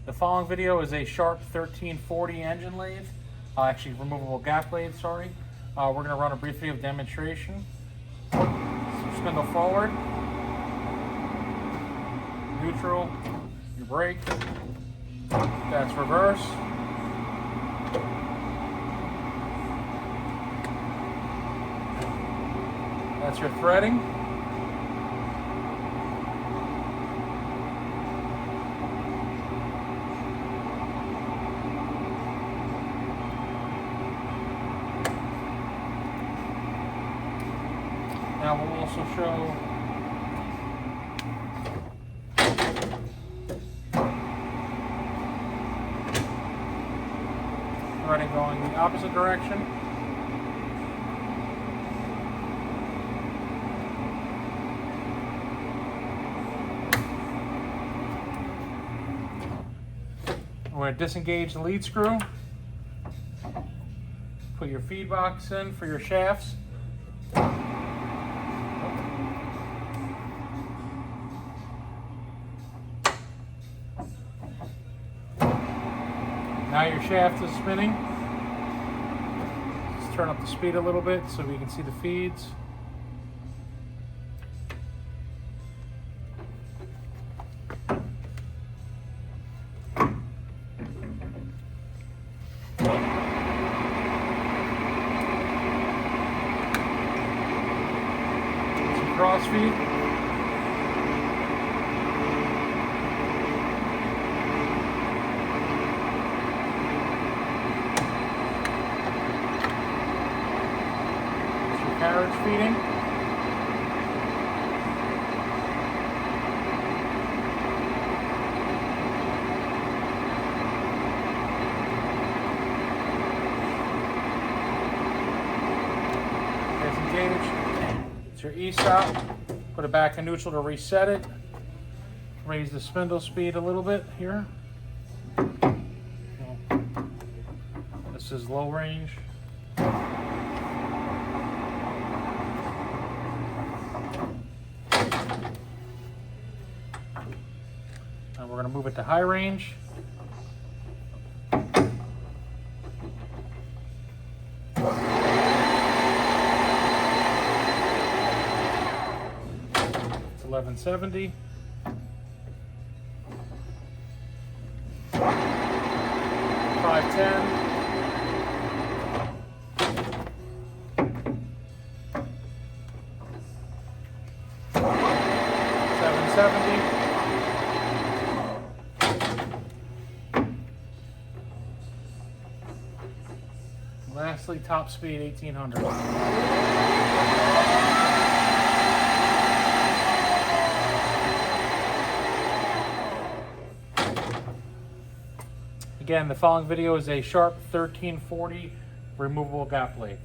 The following video is a Sharp 1340 engine lathe, actually removable gap lathe, sorry. We're going to run a brief video demonstration. Spindle forward, neutral, your brake, that's reverse. That's your threading. Now we'll also show threading going the opposite direction. We're going to disengage the lead screw. Put your feed box in for your shafts. Now your shaft is spinning. Let's turn up the speed a little bit so we can see the feeds. Some cross feed. Carriage feeding. Disengage. It's your E-stop. Put it back in neutral to reset it. Raise the spindle speed a little bit here. This is low range. And we're going to move it to high range. It's 1170. 510. 770. Lastly, top speed 1800. Again, the following video is a Sharp 1340 removable gap lathe.